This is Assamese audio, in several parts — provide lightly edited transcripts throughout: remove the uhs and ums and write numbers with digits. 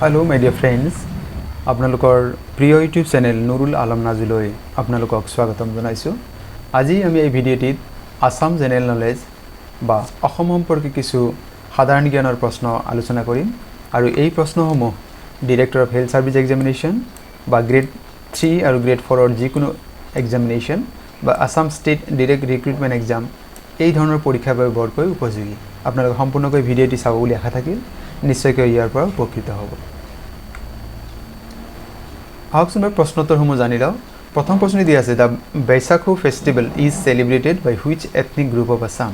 Hello my dear friends, আপোনালোকৰ প্ৰিয় ইউটিউব চেনেল নুৰুল আলম নাজিলৈ আপোনালোকক স্বাগতম জনাইছো। আজি আমি এই ভিডিঅ'টিত আসাম জেনেৰেল নলেজ বা অসম সম্পৰ্কীয় কিছু সাধাৰণ জ্ঞানৰ প্ৰশ্ন আলোচনা কৰিম আৰু এই প্ৰশ্নসমূহ director of health service examination বা গ্ৰেড 3 আৰু গ্ৰেড 4 ৰ যিকোনো এক্সামিনেশ্যন বা Assam state direct recruitment exam এই ধৰণৰ পৰীক্ষাৰ বাবে বৰকৈ উপযোগী। আপোনালোকে সম্পূৰ্ণকৈ ভিডিঅ'টি চাব বুলি আশা থাকিল। নিশ্চয়কৈ ইয়াৰ পৰা উপকৃত হ'ব। আহকচোন প্ৰশ্নোত্তৰসমূহ জানি লওঁ। প্ৰথম প্ৰশ্নটি দিয়া আছে, the Bwisagu festival is celebrated by which ethnic group of Assam.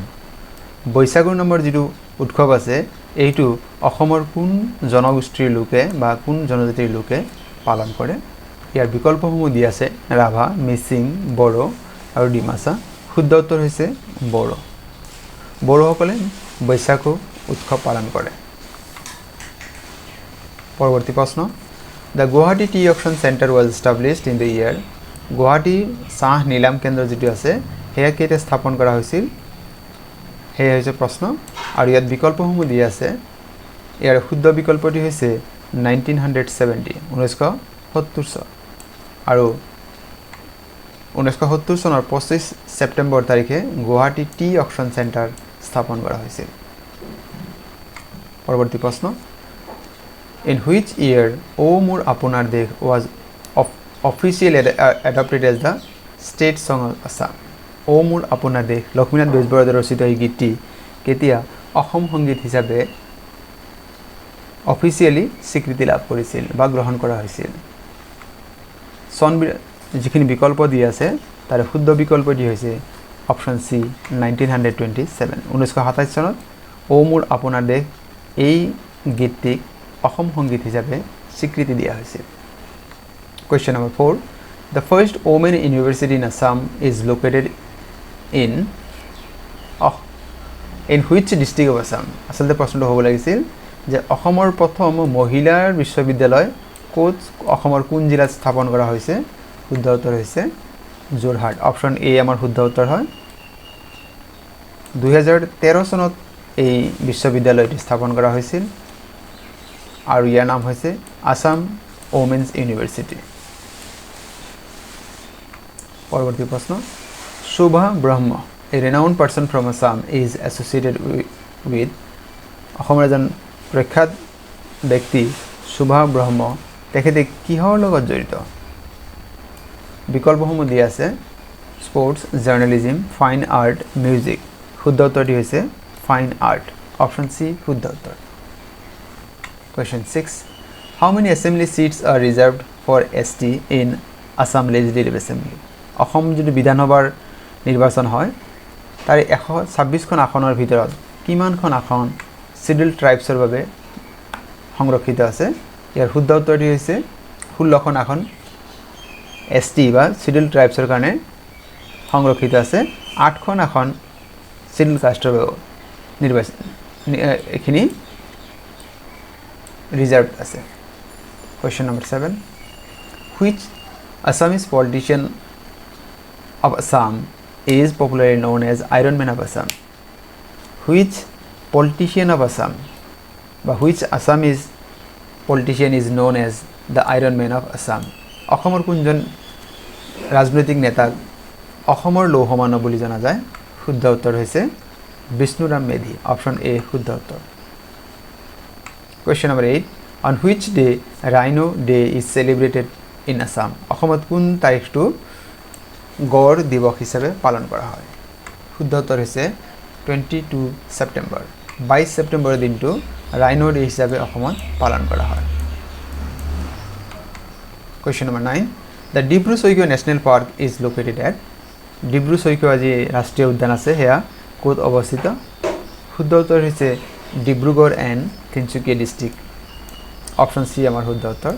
বৈশাগুৰ নামৰ যিটো উৎসৱ আছে এইটো অসমৰ কোন জনগোষ্ঠীৰ লোকে বা কোন জনজাতিৰ লোকে পালন কৰে। ইয়াৰ বিকল্পসমূহ দিয়া আছে ৰাভা, মিচিং, বড়ো আৰু ডিমাচা। শুদ্ধ উত্তৰ হৈছে বড়ো। বড়োসকলে বৈশাখু উৎসৱ পালন কৰে। পৰৱৰ্তী প্ৰশ্ন, the Guwahati T auction centre was established in the year. Guwahati চাহ নিলাম কেন্দ্ৰ যিটো আছে সেয়া কেতিয়া স্থাপন কৰা হৈছিল, সেয়া হৈছে প্ৰশ্ন। আৰু ইয়াত বিকল্পসমূহ দিয়া আছে। ইয়াৰ শুদ্ধ বিকল্পটি হৈছে 1970 1970 চন। আৰু 1970 চনৰ 25 ছেপ্টেম্বৰ তাৰিখে গুৱাহাটী টি অকশ্যন চেণ্টাৰ স্থাপন কৰা হৈছিল। পৰৱৰ্তী প্ৰশ্ন, in which year O Mor Apunar Desh was officially adopted as the state song of Assam? O Mor Apunar Desh Lakshminath Bezbaroa ৰচিত এই গীতটি কেতিয়া অসম সংগীত হিচাপে অফিচিয়েলি স্বীকৃতি লাভ কৰিছিল বা গ্ৰহণ কৰা হৈছিল। চন যিখিনি বিকল্প দিয়া আছে তাৰে শুদ্ধ বিকল্পটি হৈছে অপশ্যন চি 1927 1927 চনত ও মোৰ আপোনাৰ দেশ এই গীতটিক অসম সংগীত হিচাপে স্বীকৃতি দিয়া হৈছিল। Question number 4, the first women university in Assam is located in which district of Assam. আচলতে প্ৰশ্নটো হ'ব লাগিছিল যে অসমৰ প্ৰথম মহিলাৰ বিশ্ববিদ্যালয় ক'ত অসমৰ কোন জিলাত স্থাপন কৰা হৈছে। শুদ্ধ উত্তৰ হৈছে যোৰহাট। অপশ্যন এ আমাৰ শুদ্ধ উত্তৰ হয়। 2013 চনত এই বিশ্ববিদ্যালয়টি স্থাপন কৰা হৈছিল আৰু ইয়াৰ নাম হৈছে আসাম ওমেন্স ইউনিভাৰ্চিটি। পৰৱৰ্তী প্ৰশ্ন, Sobha Brahma a renowned person from Assam is associated with. অসমৰ এজন প্ৰখ্যাত ব্যক্তি শোভা ব্ৰহ্ম তেখেতে কিহৰ লগত জড়িত। বিকল্পসমূহ দিয়া আছে sports, journalism, fine art, music. শুদ্ধ উত্তৰটি হৈছে ফাইন আৰ্ট। অপশ্যন চি শুদ্ধ উত্তৰ। Question 6, how many assembly seats are reserved for ST in Assam Legislative Assembly? Assam যদি বিধানসভাৰ নিৰ্বাচন হয় তাৰে 126খন আসনৰ ভিতৰত কিমানখন আসন শিডিউল ট্ৰাইবছৰ বাবে সংৰক্ষিত আছে। ইয়াৰ শুদ্ধ উত্তৰটি হৈছে 16খন আসন ST বা শিডিউল ট্ৰাইবছৰ কাৰণে সংৰক্ষিত আছে। 8খন আসন শিডিউল কাষ্টৰ বাবে নিৰ্বাচন এইখিনি ৰিজাৰ্ভ আছে। Question number 7, which Assamese politician of Assam is popularly known as iron man of Assam. Which politician of Assam বা which Assamese politician is known as the iron man of Assam. অসমৰ কোনজন ৰাজনৈতিক নেতাক অসমৰ লৌহ মানৱ বুলি জনা যায়। শুদ্ধ উত্তৰ হৈছে বিষ্ণুৰাম মেধি। অপশ্যন এ শুদ্ধ উত্তৰ। Question number 8, on which day Rhino Day is celebrated in Assam? অসমত কোন তাৰিখটো গড় দিৱস হিচাপে পালন কৰা হয়। শুদ্ধ উত্তৰ হৈছে 22 ছেপ্টেম্বৰ। 22 ছেপ্টেম্বৰৰ দিনটো ৰাইনো ডে হিচাপে অসমত পালন কৰা হয়। Question number 9, the Dibru-Saikhowa national park is located at. Dibru-Saikhowa যি ৰাষ্ট্ৰীয় উদ্যান আছে সেয়া ক'ত অৱস্থিত। শুদ্ধ উত্তৰ হৈছে Dibrugarh and Tinsukia district. Option C আমাৰ শুদ্ধ উত্তৰ।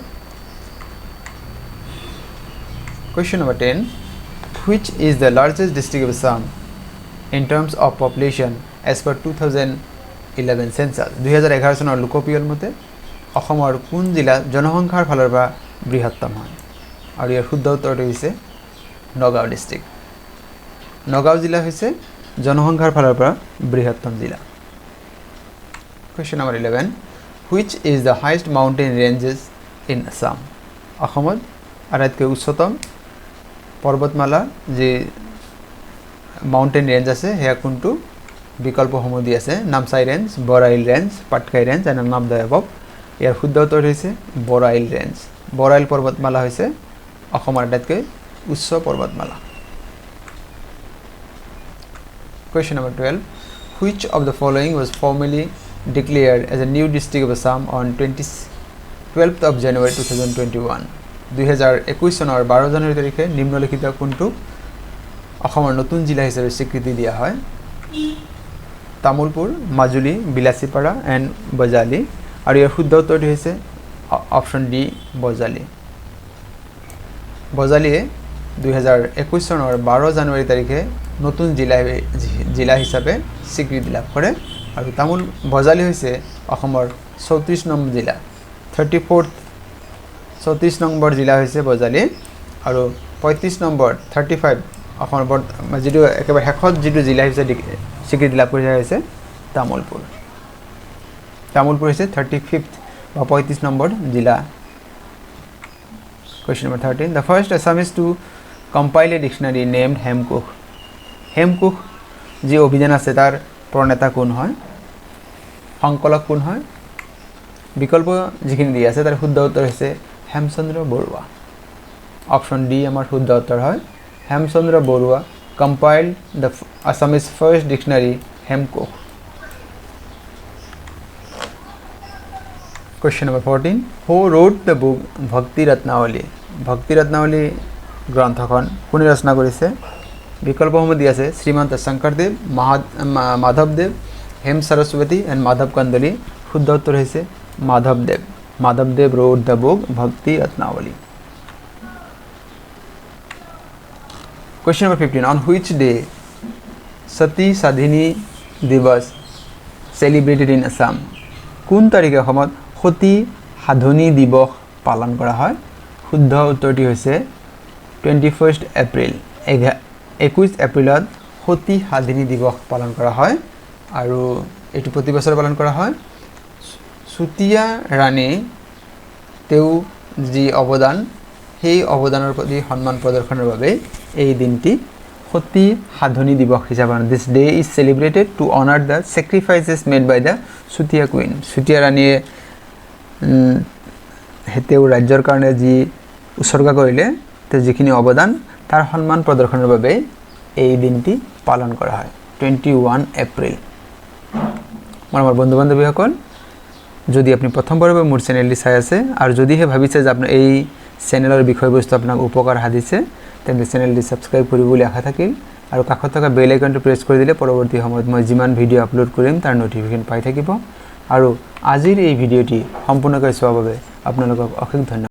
Question number 10, which is the largest district of Assam in terms of population as per 2011 census. 2011 চনৰ লোকপিয়ল মতে অসমৰ কোন জিলা জনসংখ্যাৰ ফালৰ পৰা বৃহত্তম হয়। আৰু ইয়াৰ শুদ্ধ উত্তৰটো হৈছে নগাঁও ডিষ্ট্ৰিক্ট। নগাঁও জিলা হৈছে জনসংখ্যাৰ ফালৰ পৰা বৃহত্তম জিলা। Question number 11, Which is the highest mountain ranges in Assam? অসমত আটাইতকৈ উচ্চতম পৰ্বতমালা যে মাউণ্টেন ৰেঞ্জ আছে সেয়া কোনটো বিকল্পসমূহ দি আছে Namsai range Barail range Patkai range and নাম দ্য এবভ ইয়াৰ শুদ্ধ উত্তৰ হৈছে বৰাইল ৰেঞ্জ বৰাইল পৰ্বতমালা হৈছে অসমৰ আটাইতকৈ উচ্চ পৰ্বতমালা Question number 12 Which of the following was formally declared as a new district of Assam on 12th of January 2021 2021 চনৰ 12 জানুৱাৰী তাৰিখে নিম্নলিখিত কোনটো অসমৰ নতুন জিলা হিচাপে স্বীকৃতি দিয়া হয় তামুলপুৰ মাজুলী বিলাসীপাৰা এণ্ড বজালী আৰু ইয়াৰ শুদ্ধ উত্তৰটো হৈছে অপশ্যন ডি বজালী বজালীয়ে 2021 চনৰ 12 জানুৱাৰী তাৰিখে নতুন জিলা হিচাপে স্বীকৃতি লাভ কৰে আৰু বজালী হৈছে অসমৰ 34 নং জিলা 34 নম্বৰ জিলা হৈছে বজালী আৰু 35 নম্বৰ 35 অসমৰ যিটো একেবাৰে শেষত যিটো জিলা হিচাপে স্বীকৃতি লাভ কৰিছে হৈছে তামুলপুৰ হৈছে 35th বা 35 নম্বৰ জিলা Question number 13 The first Assamese to compile a dictionary named Hemkosh যি অভিযান আছে তাৰ প্ৰণেতা কোন হয় সংকলক কোন হয় বিকল্প যিখিনি দিয়া আছে তাৰ শুদ্ধ উত্তৰ হৈছে হেমচন্দ্ৰ বৰুৱা অপশ্যন ডি আমাৰ শুদ্ধ উত্তৰ হয় Hemchandra Barua compiled the Assamese first dictionary Hemkosh Question number 14 Who wrote the book Bhakti Ratnavali গ্ৰন্থখন কোনে ৰচনা কৰিছে বিকল্পসমূহ দিয়া আছে শ্ৰীমন্ত শংকৰদেৱ মাধৱদেৱ হেম সৰস্বতী এণ্ড মাধৱ কন্দলী শুদ্ধ উত্তৰ হৈছে মাধৱদেৱ wrote the book Bhakti Ratnavali Question number 15 On which day Sati Sadhini Divas celebrated in Assam কোন তাৰিখে অসমত সতী সাধনী দিৱস পালন কৰা হয় শুদ্ধ উত্তৰটি হৈছে 21 এপ্ৰিল 21 এপ্ৰিলত সতী সাধনী দিৱস পালন কৰা হয় আৰু এটো প্ৰতি বছৰ পালন কৰা হয় সুতিয়া ৰাণী তেও যি অৱদান সেই অৱদানৰ প্ৰতি সন্মান প্ৰদৰ্শনৰ বাবে এই দিনটি সতী সাধনী দিৱস হিচাপে This day is celebrated to honor the sacrifices made by the Sutia Queen সুতিয়া ৰাণীয়ে হেতেও ৰাজ্যৰ কাৰণে যি উৎসৰ্গা কৰিলে তে যিখিনি অৱদান তাৰ সন্মান প্ৰদৰ্শনৰ বাবে এই দিনটি পালন কৰা হয় 21 এপ্ৰিল মোৰ বন্ধু-বান্ধৱীসকল যদি আপুনি প্ৰথমবাৰৰ বাবে মোৰ চেনেলটি চাই আছে আৰু যদিহে ভাবিছে যে আপোনাৰ এই চেনেলৰ বিষয়বস্তু আপোনাক উপকাৰ সাধিছে তেন্তে চেনেলটি সাবস্ক্ৰাইব কৰিব বুলি আশা থাকিল আৰু কাষত থকা বেল আইকনটো প্ৰেছ কৰি দিলে পৰৱৰ্তী সময়ত মই যিমান ভিডিঅ' আপলোড কৰিম তাৰ নটিফিকেশ্যন পাই থাকিব আৰু আজিৰ এই ভিডিঅ'টি সম্পূৰ্ণকৈ চোৱাৰ বাবে আপোনালোকক অশেষ ধন্যবাদ